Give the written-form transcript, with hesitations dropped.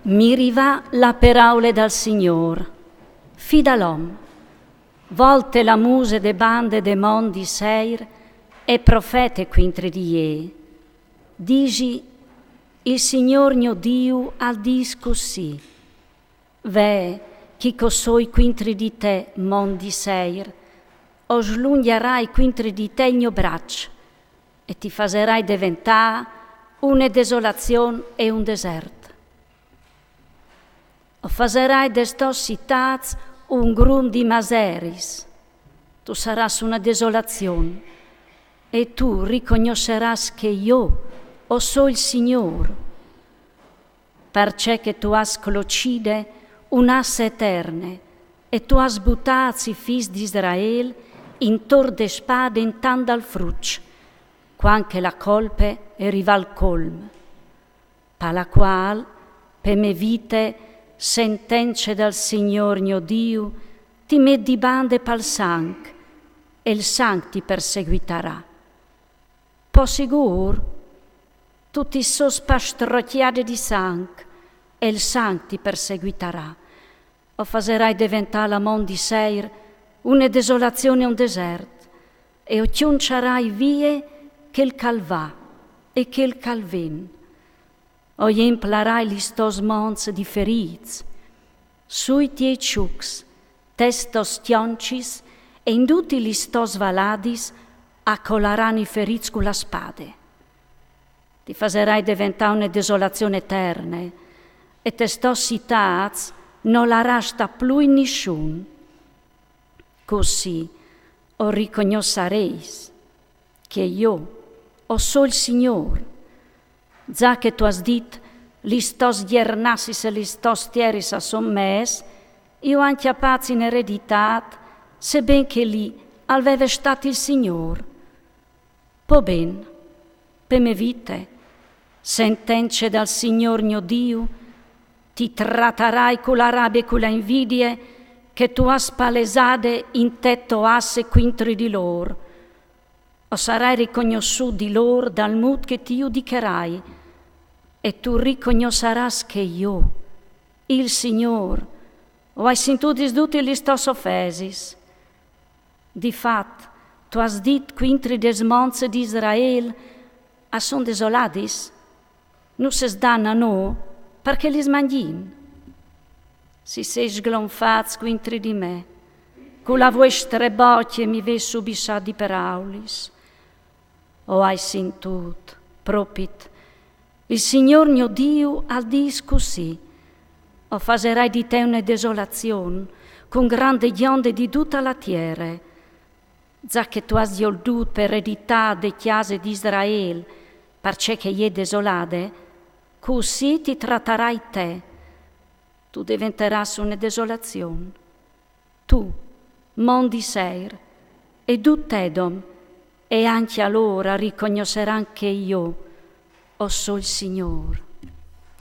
Mi rivà la paraule dal Signor, fida l'om, volte la muse de bande de mondi seir e profete quintri di ie. Digi, il Signor mio Dio al disco sì, ve chi cosoi quintri di te mondi seir, o slungherai quintri di te il mio braccio, e ti faserai diventare una desolazione e un deserto. O faserai destos citats un grun di maseris. Tu saras una desolazione, e tu riconosceras che io o so il Signor, perché che tu has clocide un'asse eterne, e tu has buttati i fis di Israel in tor de spade in tanda al fruc, quanche la colpe arriva al colm, pa la qual, per me vite, sentenze dal Signor mio Dio, ti metti bande pal sang, e il sang ti perseguitarà. Po sigur, tu ti sos pastrocchiade di sang, e il sang ti perseguitarà. O faserai diventare la mondi seir una desolazione e un deserto, e o chiunciarai vie che il calvà e che il calvin. O implarai listos mons di feriz, sui tie ciux, testos tioncis, e in tutti listos valadis accolaranno i feriz con la spade. Ti faserai diventare una desolazione eterna, e testos citats non la resta più in nessun. Così o riconoscereis che io o so il Signor, già che tu has dit listos diernassis e listos tieris a sommes, io anche a pazzi in ereditat, sebben che lì aveva stato il Signor. Po ben, per me vite, sentenze dal Signor mio Dio, ti tratterai con la rabbia e con la invidia che tu has palesate in tetto asse quintri di loro, o sarai riconosciuto di loro dal mut che ti giudicherai, e tu riconosceras che io, il Signor, o hai sentito tutti gli stos offesis. Difat, tu has dit quintri des monze di Israel, a son desoladis, non se sdanna no, perché li smangin. Si sei sglonfats quintri di me, con la vostra bocche mi ve subisciat di paraulis. O hai sentut, propit, il Signor mio Dio al disco sì, o faserai di te una desolazione, con grande onde di tutta la terra, già che tu has yoldut per eredità de chiese di Israel, perché che è desolade, così ti tratterai te. Tu diventeras una desolazione. Tu, mondi seir, e tu Edom, e anche allora riconosceranno che io o so il Signore.